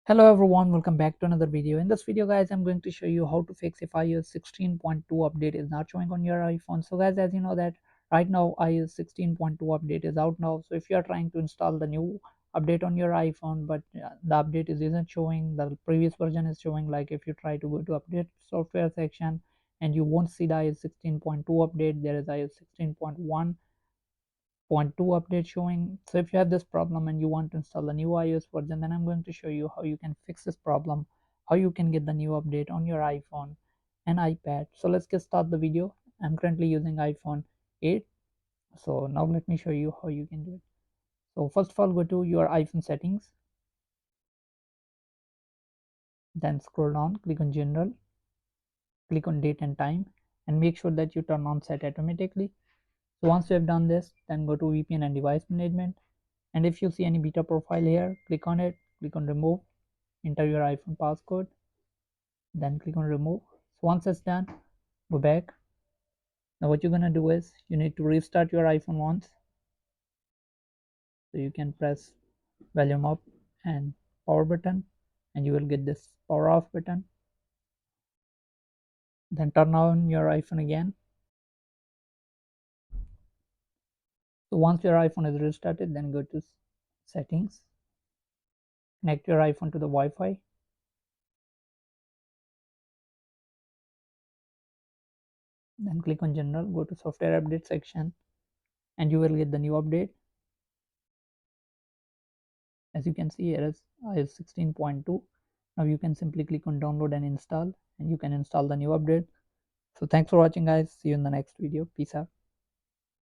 Hello everyone, welcome back to another video. In this video guys, I'm going to show you how to fix if iOS 16.2 update is not showing on your iPhone. So guys, as you know that right now iOS 16.2 update is out now. So if you are trying to install the new update on your iPhone but the update isn't showing, the previous version is showing, like if you try to go to update software section and you won't see the iOS 16.2 update, there is iOS 16.1 point 2 update showing. So if you have this problem and you want to install the new iOS version, then I'm going to show you how you can fix this problem, how you can get the new update on your iPhone and iPad. So let's get start the video. I'm currently using iPhone 8. So now let me show you how you can do it. So first of all, go to your iPhone settings, then scroll down, click on general, click on date and time, and make sure that you turn on set automatically. So once you have done this, then go to VPN and device management, and if you see any beta profile here, click on it, click on remove, enter your iPhone passcode, then click on remove. So once it's done, go back. Now what you're gonna do is you need to restart your iPhone once. So you can press volume up and power button, and you will get this power off button. Then turn on your iPhone again. So once your iPhone is restarted, then go to settings, connect your iPhone to the Wi-Fi, then click on general, go to software update section, and you will get the new update. As you can see, here is iOS 16.2. Now you can simply click on download and install, and you can install the new update. So thanks for watching guys, see you in the next video, peace out.